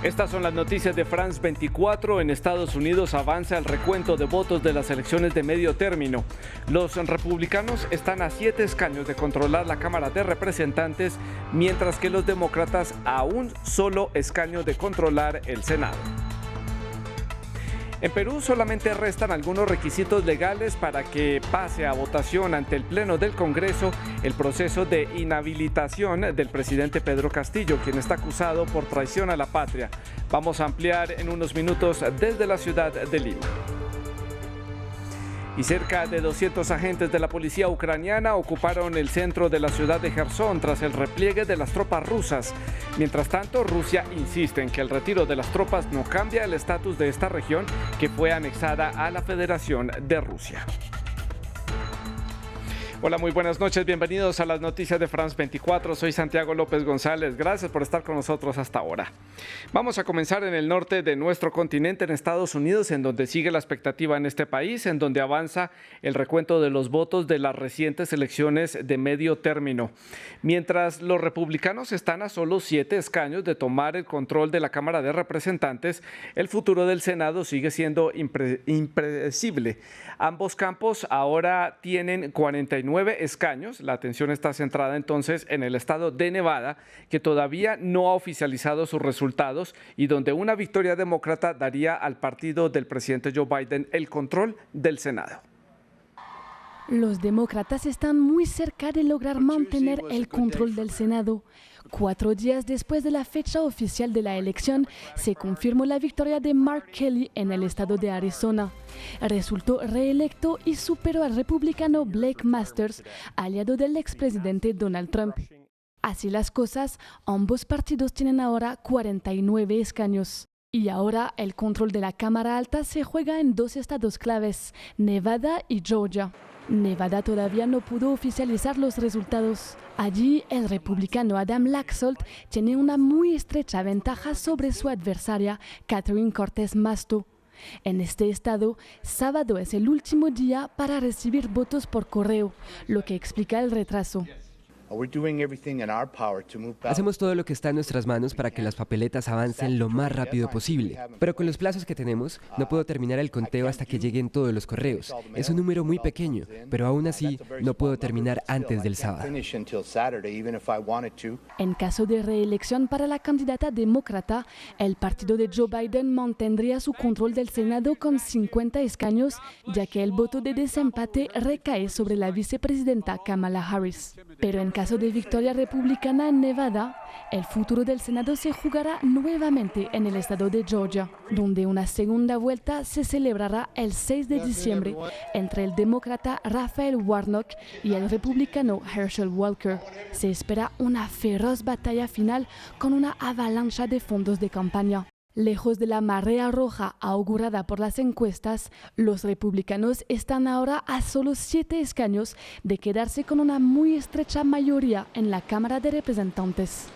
Estas son las noticias de France 24. En Estados Unidos avanza el recuento de votos de las elecciones de medio término. Los republicanos están a 7 escaños de controlar la Cámara de Representantes, mientras que los demócratas a un solo escaño de controlar el Senado. En Perú solamente restan algunos requisitos legales para que pase a votación ante el Pleno del Congreso el proceso de inhabilitación del presidente Pedro Castillo, quien está acusado por traición a la patria. Vamos a ampliar en unos minutos desde la ciudad de Lima. Y cerca de 200 agentes de la policía ucraniana ocuparon el centro de la ciudad de Jersón tras el repliegue de las tropas rusas. Mientras tanto, Rusia insiste en que el retiro de las tropas no cambia el estatus de esta región, que fue anexada a la Federación de Rusia. Hola, muy buenas noches, bienvenidos a las noticias de France 24, soy Santiago López González, gracias por estar con nosotros hasta ahora. Vamos a comenzar en el norte de nuestro continente, en Estados Unidos, en donde sigue la expectativa en este país, en donde avanza el recuento de los votos de las recientes elecciones de medio término. Mientras los republicanos están a solo 7 escaños de tomar el control de la Cámara de Representantes, el futuro del Senado sigue siendo impredecible. Ambos campos ahora tienen 49 escaños. La atención está centrada entonces en el estado de Nevada, que todavía no ha oficializado sus resultados y donde una victoria demócrata daría al partido del presidente Joe Biden el control del Senado. Los demócratas están muy cerca de lograr mantener el control del Senado. 4 días después de la fecha oficial de la elección, se confirmó la victoria de Mark Kelly en el estado de Arizona. Resultó reelecto y superó al republicano Blake Masters, aliado del expresidente Donald Trump. Así las cosas, ambos partidos tienen ahora 49 escaños. Y ahora el control de la Cámara Alta se juega en 2 estados claves, Nevada y Georgia. Nevada todavía no pudo oficializar los resultados. Allí, el republicano Adam Laxalt tiene una muy estrecha ventaja sobre su adversaria, Catherine Cortez Masto. En este estado, sábado es el último día para recibir votos por correo, lo que explica el retraso. Hacemos todo lo que está en nuestras manos para que las papeletas avancen lo más rápido posible. Pero con los plazos que tenemos, no puedo terminar el conteo hasta que lleguen todos los correos. Es un número muy pequeño, pero aún así no puedo terminar antes del sábado. En caso de reelección para la candidata demócrata, el partido de Joe Biden mantendría su control del Senado con 50 escaños, ya que el voto de desempate recae sobre la vicepresidenta Kamala Harris. Pero en caso de victoria republicana en Nevada, el futuro del Senado se jugará nuevamente en el estado de Georgia, donde una segunda vuelta se celebrará el 6 de diciembre entre el demócrata Raphael Warnock y el republicano Herschel Walker. Se espera una feroz batalla final con una avalancha de fondos de campaña. Lejos de la marea roja augurada por las encuestas, los republicanos están ahora a solo 7 escaños de quedarse con una muy estrecha mayoría en la Cámara de Representantes.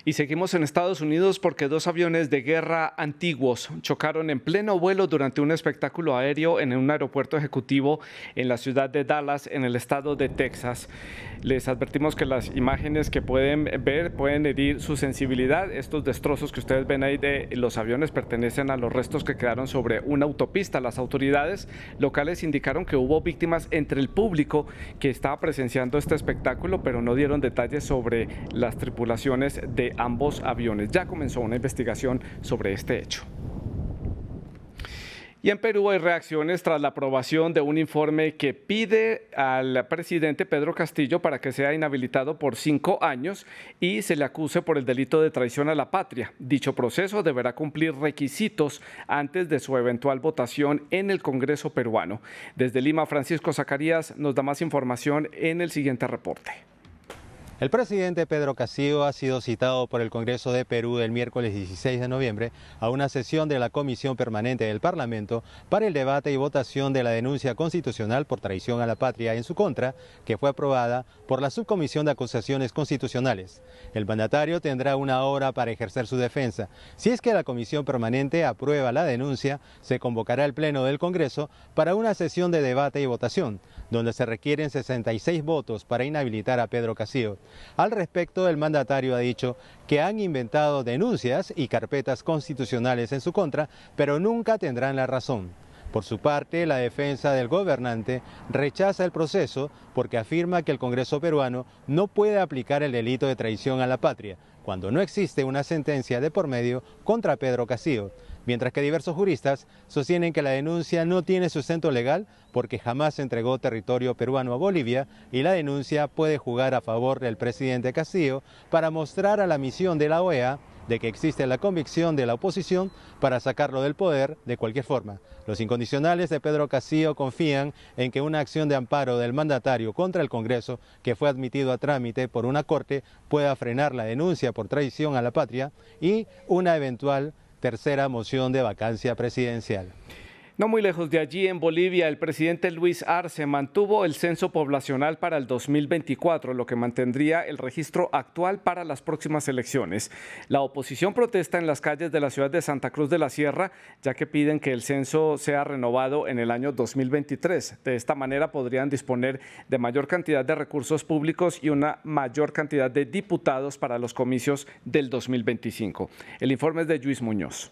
Y seguimos en Estados Unidos porque 2 aviones de guerra antiguos chocaron en pleno vuelo durante un espectáculo aéreo en un aeropuerto ejecutivo en la ciudad de Dallas, en el estado de Texas. Les advertimos que las imágenes que pueden ver pueden herir su sensibilidad. Estos destrozos que ustedes ven ahí de los aviones pertenecen a los restos que quedaron sobre una autopista. Las autoridades locales indicaron que hubo víctimas entre el público que estaba presenciando este espectáculo, pero no dieron detalles sobre las tripulaciones de ambos aviones. Ya comenzó una investigación sobre este hecho. Y en Perú hay reacciones tras la aprobación de un informe que pide al presidente Pedro Castillo para que sea inhabilitado por 5 años y se le acuse por el delito de traición a la patria. Dicho proceso deberá cumplir requisitos antes de su eventual votación en el Congreso peruano. Desde Lima, Francisco Zacarías nos da más información en el siguiente reporte. El presidente Pedro Castillo ha sido citado por el Congreso de Perú el miércoles 16 de noviembre a una sesión de la Comisión Permanente del Parlamento para el debate y votación de la denuncia constitucional por traición a la patria en su contra, que fue aprobada por la Subcomisión de Acusaciones Constitucionales. El mandatario tendrá 1 hora para ejercer su defensa. Si es que la Comisión Permanente aprueba la denuncia, se convocará el Pleno del Congreso para una sesión de debate y votación, donde se requieren 66 votos para inhabilitar a Pedro Castillo. Al respecto, el mandatario ha dicho que han inventado denuncias y carpetas constitucionales en su contra, pero nunca tendrán la razón. Por su parte, la defensa del gobernante rechaza el proceso porque afirma que el Congreso peruano no puede aplicar el delito de traición a la patria, cuando no existe una sentencia de por medio contra Pedro Castillo, mientras que diversos juristas sostienen que la denuncia no tiene sustento legal porque jamás se entregó territorio peruano a Bolivia y la denuncia puede jugar a favor del presidente Castillo para mostrar a la misión de la OEA de que existe la convicción de la oposición para sacarlo del poder de cualquier forma. Los incondicionales de Pedro Castillo confían en que una acción de amparo del mandatario contra el Congreso, que fue admitido a trámite por una corte, pueda frenar la denuncia por traición a la patria y una eventual tercera moción de vacancia presidencial. No muy lejos de allí, en Bolivia, el presidente Luis Arce mantuvo el censo poblacional para el 2024, lo que mantendría el registro actual para las próximas elecciones. La oposición protesta en las calles de la ciudad de Santa Cruz de la Sierra, ya que piden que el censo sea renovado en el año 2023. De esta manera podrían disponer de mayor cantidad de recursos públicos y una mayor cantidad de diputados para los comicios del 2025. El informe es de Luis Muñoz.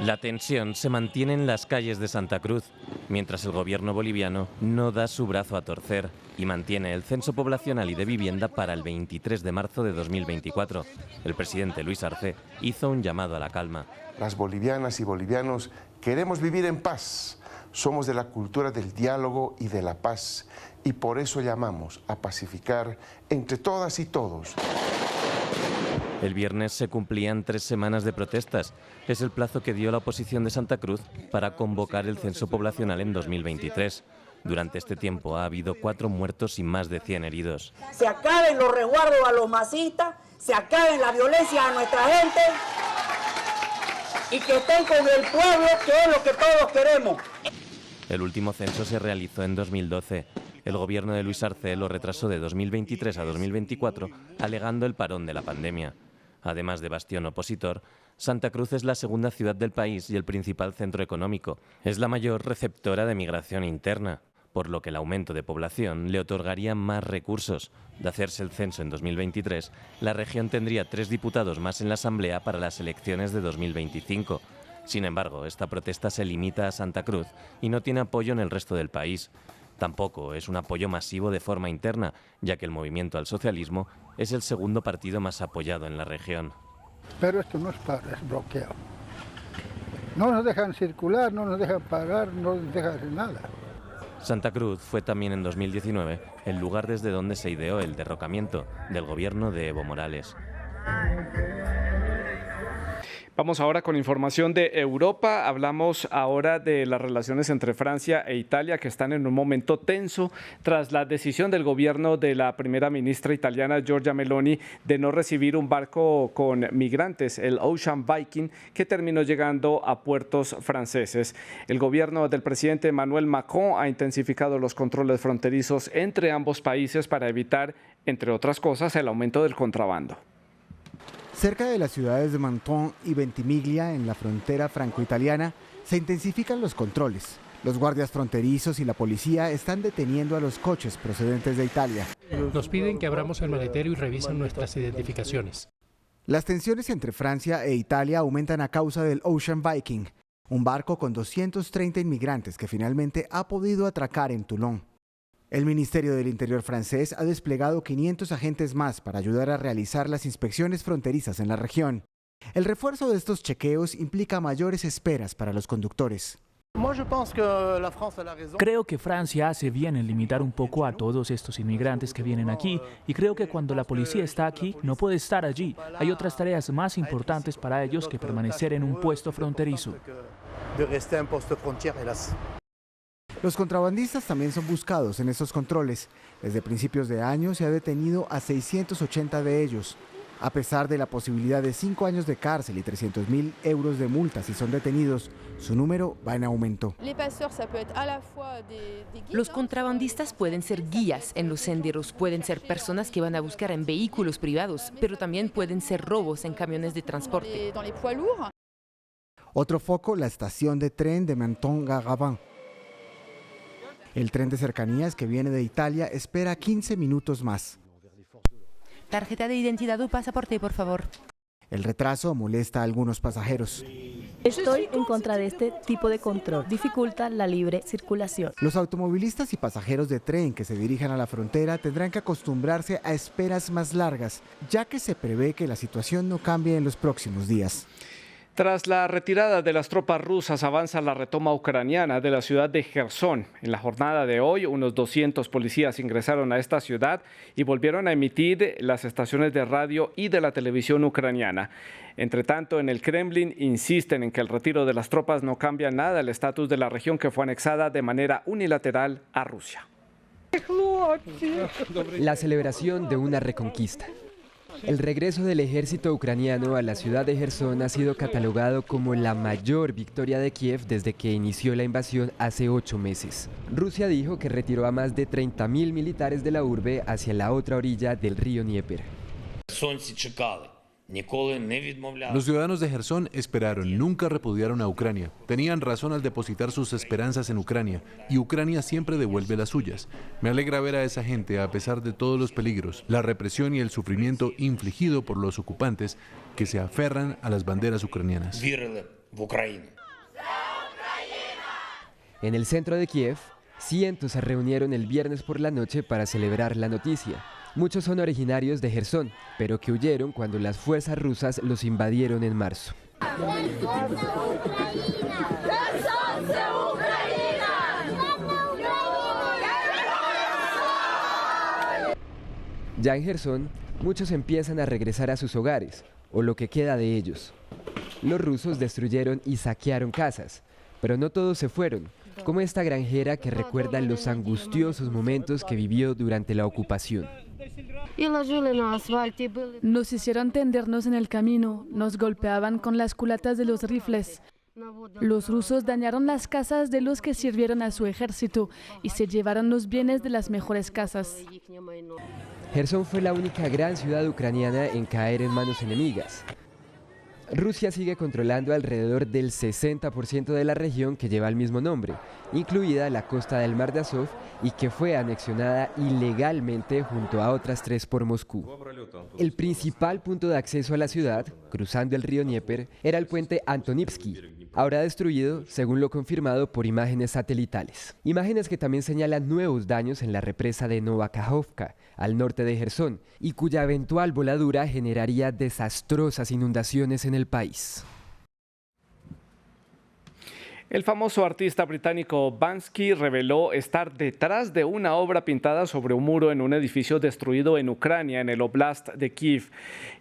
La tensión se mantiene en las calles de Santa Cruz, mientras el gobierno boliviano no da su brazo a torcer y mantiene el censo poblacional y de vivienda para el 23 de marzo de 2024. El presidente Luis Arce hizo un llamado a la calma. Las bolivianas y bolivianos queremos vivir en paz. Somos de la cultura del diálogo y de la paz y por eso llamamos a pacificar entre todas y todos. El viernes se cumplían 3 semanas de protestas. Es el plazo que dio la oposición de Santa Cruz para convocar el censo poblacional en 2023. Durante este tiempo ha habido 4 muertos y más de 100 heridos. Se acaben los resguardos a los masistas, se acaben la violencia a nuestra gente y que estén con el pueblo, que es lo que todos queremos. El último censo se realizó en 2012. El gobierno de Luis Arce lo retrasó de 2023 a 2024, alegando el parón de la pandemia. Además de bastión opositor, Santa Cruz es la segunda ciudad del país y el principal centro económico. Es la mayor receptora de migración interna, por lo que el aumento de población le otorgaría más recursos. De hacerse el censo en 2023, la región tendría 3 diputados más en la Asamblea para las elecciones de 2025. Sin embargo, esta protesta se limita a Santa Cruz y no tiene apoyo en el resto del país. Tampoco es un apoyo masivo de forma interna, ya que el Movimiento al Socialismo es el segundo partido más apoyado en la región. Pero esto no es paro, es bloqueo. No nos dejan circular, no nos dejan pagar, no nos dejan hacer nada. Santa Cruz fue también en 2019 el lugar desde donde se ideó el derrocamiento del gobierno de Evo Morales. Vamos ahora con información de Europa. Hablamos ahora de las relaciones entre Francia e Italia, que están en un momento tenso tras la decisión del gobierno de la primera ministra italiana Giorgia Meloni de no recibir un barco con migrantes, el Ocean Viking, que terminó llegando a puertos franceses. El gobierno del presidente Emmanuel Macron ha intensificado los controles fronterizos entre ambos países para evitar, entre otras cosas, el aumento del contrabando. Cerca de las ciudades de Menton y Ventimiglia, en la frontera franco-italiana, se intensifican los controles. Los guardias fronterizos y la policía están deteniendo a los coches procedentes de Italia. Nos piden que abramos el maletero y revisen nuestras identificaciones. Las tensiones entre Francia e Italia aumentan a causa del Ocean Viking, un barco con 230 inmigrantes que finalmente ha podido atracar en Toulon. El Ministerio del Interior francés ha desplegado 500 agentes más para ayudar a realizar las inspecciones fronterizas en la región. El refuerzo de estos chequeos implica mayores esperas para los conductores. Creo que Francia hace bien en limitar un poco a todos estos inmigrantes que vienen aquí y creo que cuando la policía está aquí no puede estar allí. Hay otras tareas más importantes para ellos que permanecer en un puesto fronterizo. Los contrabandistas también son buscados en estos controles. Desde principios de año se ha detenido a 680 de ellos. A pesar de la posibilidad de 5 años de cárcel y 300.000 euros de multa si son detenidos, su número va en aumento. Los contrabandistas pueden ser guías en los senderos, pueden ser personas que van a buscar en vehículos privados, pero también pueden ser robos en camiones de transporte. Otro foco, la estación de tren de Menton-Garabin. El tren de cercanías que viene de Italia espera 15 minutos más. Tarjeta de identidad o pasaporte, por favor. El retraso molesta a algunos pasajeros. Estoy en contra de este tipo de control. Dificulta la libre circulación. Los automovilistas y pasajeros de tren que se dirijan a la frontera tendrán que acostumbrarse a esperas más largas, ya que se prevé que la situación no cambie en los próximos días. Tras la retirada de las tropas rusas, avanza la retoma ucraniana de la ciudad de Jersón. En la jornada de hoy, unos 200 policías ingresaron a esta ciudad y volvieron a emitir las estaciones de radio y de la televisión ucraniana. Entre tanto, en el Kremlin insisten en que el retiro de las tropas no cambia nada el estatus de la región que fue anexada de manera unilateral a Rusia. La celebración de una reconquista. El regreso del ejército ucraniano a la ciudad de Jersón ha sido catalogado como la mayor victoria de Kiev desde que inició la invasión hace 8 meses. Rusia dijo que retiró a más de 30.000 militares de la urbe hacia la otra orilla del río Dnieper. Los ciudadanos de Jersón esperaron, nunca repudiaron a Ucrania. Tenían razón al depositar sus esperanzas en Ucrania, y Ucrania siempre devuelve las suyas. Me alegra ver a esa gente, a pesar de todos los peligros, la represión y el sufrimiento infligido por los ocupantes, que se aferran a las banderas ucranianas. En el centro de Kiev, cientos se reunieron el viernes por la noche para celebrar la noticia. Muchos son originarios de Jersón, pero que huyeron cuando las fuerzas rusas los invadieron en marzo. Ya en Jersón, muchos empiezan a regresar a sus hogares, o lo que queda de ellos. Los rusos destruyeron y saquearon casas, pero no todos se fueron, como esta granjera que recuerda los angustiosos momentos que vivió durante la ocupación. Nos hicieron tendernos en el camino, nos golpeaban con las culatas de los rifles. Los rusos dañaron las casas de los que sirvieron a su ejército y se llevaron los bienes de las mejores casas. Jersón fue la única gran ciudad ucraniana en caer en manos enemigas. Rusia sigue controlando alrededor del 60% de la región que lleva el mismo nombre, incluida la costa del Mar de Azov y que fue anexionada ilegalmente junto a otras 3 por Moscú. El principal punto de acceso a la ciudad, cruzando el río Dnieper, era el puente Antonivsky, ahora destruido, según lo confirmado por imágenes satelitales. Imágenes que también señalan nuevos daños en la represa de Nova Kakhovka, al norte de Jersón, y cuya eventual voladura generaría desastrosas inundaciones en el país. El famoso artista británico Banksy reveló estar detrás de una obra pintada sobre un muro en un edificio destruido en Ucrania, en el Oblast de Kiev.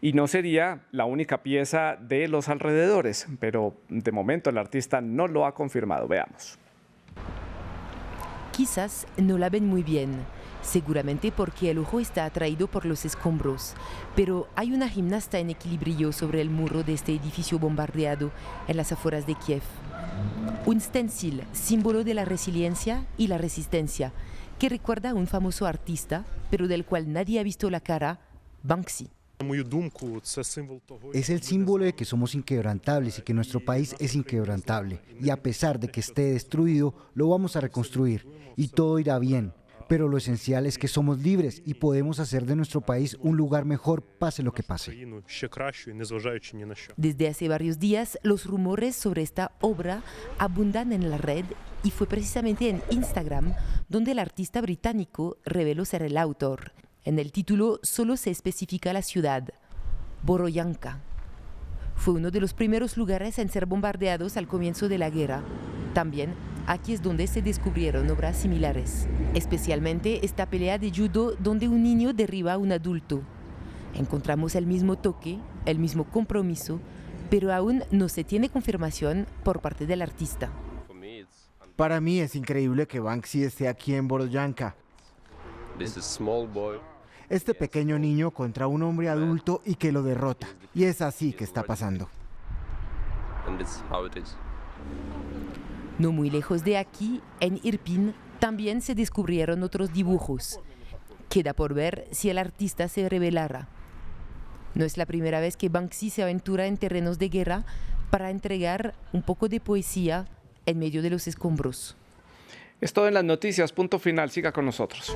Y no sería la única pieza de los alrededores, pero de momento el artista no lo ha confirmado. Veamos. Quizás no la ven muy bien, seguramente porque el ojo está atraído por los escombros, pero hay una gimnasta en equilibrio sobre el muro de este edificio bombardeado en las afueras de Kiev. Un stencil, símbolo de la resiliencia y la resistencia, que recuerda a un famoso artista, pero del cual nadie ha visto la cara, Banksy. Es el símbolo de que somos inquebrantables y que nuestro país es inquebrantable. Y a pesar de que esté destruido, lo vamos a reconstruir y todo irá bien. Pero lo esencial es que somos libres y podemos hacer de nuestro país un lugar mejor, pase lo que pase. Desde hace varios días, los rumores sobre esta obra abundan en la red y fue precisamente en Instagram donde el artista británico reveló ser el autor. En el título solo se especifica la ciudad, Boroyanka. Fue uno de los primeros lugares en ser bombardeados al comienzo de la guerra. También aquí es donde se descubrieron obras similares, especialmente esta pelea de judo donde un niño derriba a un adulto. Encontramos el mismo toque, el mismo compromiso, pero aún no se tiene confirmación por parte del artista. Para mí es increíble que Banksy esté aquí en Boroyanka. Este pequeño niño contra un hombre adulto y que lo derrota. Y es así que está pasando. No muy lejos de aquí, en Irpin, también se descubrieron otros dibujos. Queda por ver si el artista se revelará. No es la primera vez que Banksy se aventura en terrenos de guerra para entregar un poco de poesía en medio de los escombros. Es todo en las noticias. Punto final. Siga con nosotros.